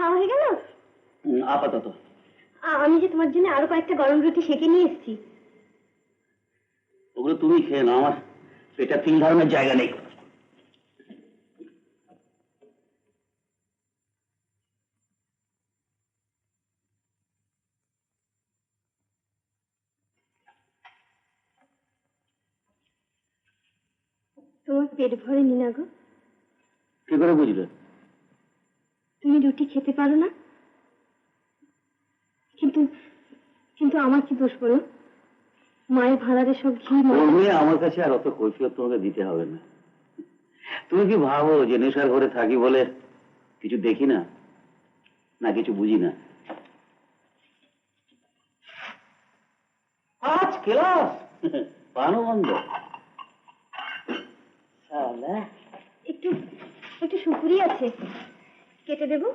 খাওয়া হয়ে গেল? আপাতত। আমি যে তোমার জন্য আরো কয়েকটা গরম রুটি সেঁকে নিয়ে এসেছি। ওগুলো তুমি খেয়ে নাও, আমার পেটে তিল ধরনের জায়গা নেই। তোমার পেট ভরেনি না গো? কি করে বুঝলে? তুমি রুটি খেতে পারো না, কিন্তু কিন্তু আমার কি দোষ বলো? মায়ের ভাড়ারে সব ঘি আমার কাছে আর অত কৈফিয়ত তোমাকে দিতে হবে না। তুমি কি ভাবো যে নেশার ঘরে থাকি বলে কিছু দেখি না, না কিছু বুঝি না? আজ ক্লাস পানো বন্ধ। একটু একটু সুপুরি আছে, কেটে দেবো?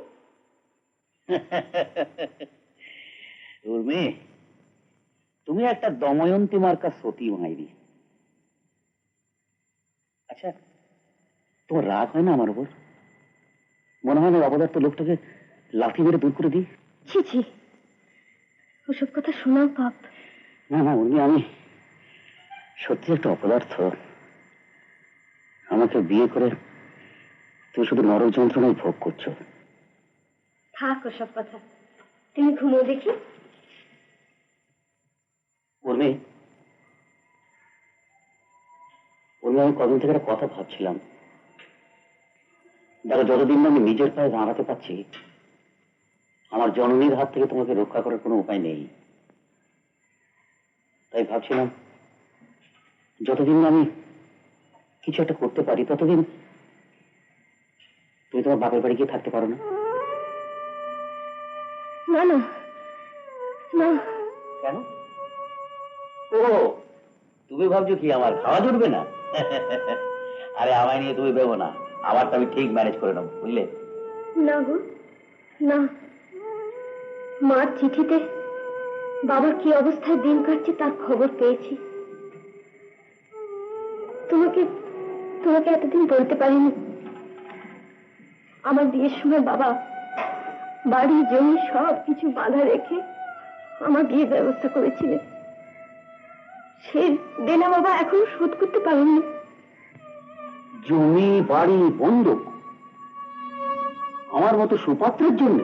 উর্মি, তুমি একটা দময়ন্তী মার্কা সতী মাইরি। আচ্ছা, তোমার রাগ হয় না আমার উপর? মনে হয় না অপদার্থ লোকটাকে লাথি মেরে দূর করে দিই? ছি ছি, ওসব কথা শোনাও পাপ। না না উর্মি, আমি সত্যি একটা অপদার্থ। আমাকে বিয়ে করে তুমি শুধু নরক যন্ত্রণায় ভোগ করছো। থাক ওসব কথা, তুমি ঘুমো দেখি। উর্মি, উর্মি, আমি কদিন থেকে একটা কথা ভাবছিলাম। দেখো, যতদিন না আমি নিজের পায়ে দাঁড়াতে পারছি, আমার জননীর হাত থেকে তোমাকে রক্ষা করার কোনো উপায় নেই। তাই ভাবছিলাম, যতদিন না আমি কিছু একটা করতে পারি, ততদিন তুমি তোমার বাপের বাড়ি গিয়ে থাকতে পারো না? না না না। কেন? ও, তুমি ভাবছো কি আমার খাওয়া জুটবে না? আরে আমায় নিয়ে তুমি ভেবো না, আমারটা আমি ঠিক ম্যানেজ করে নেবো, বুঝলে? না গো না, মার চিঠিতে বাবার কি অবস্থায় দিন কাটছে তার খবর পেয়েছি। তোমাকে তোমাকে এতদিন বলতে পারিনি। আমার বিয়ের সময় বাবা বাড়ি জমি সব কিছু বাধা রেখে আমার বিয়ের ব্যবস্থা করেছিলেন। সে দেনা বাবা এখনো শোধ করতে পারেননি। জমি বাড়ি বন্ধক আমার মতো সুপাত্রের জন্য?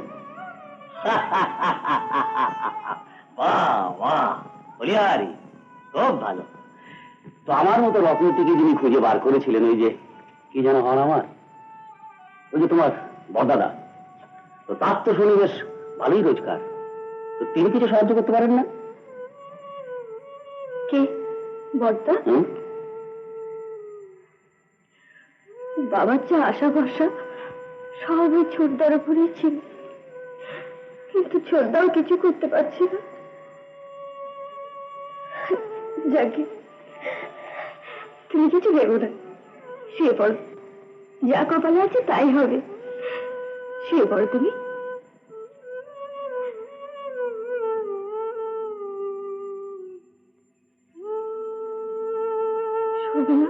বাহ বাহ, বলিয়ারি, খুব ভালো। তো আমার মতো রত্নটিকে যিনি খুঁজে বার করেছিলেন, ওই যে কি যেন হন আমার, ওই যে তোমার বড়দাদা, তো তার তো শুনি বেশ ভালোই রোজগার। তো তিনি কিছু সাহায্য করতে পারেন না? কে বড়দা? বাবার যা আশা ভরসা সব ওই ছোটদার উপরেই ছিল, কিন্তু ছোটদাও কিছু করতে পারছে না। যাকে তুমি কিছু ভেবো না, শুয়ে পড়ো, যা কপালে আছে তাই হবে। শুয়ে পড়ো তুমি। শোবে না?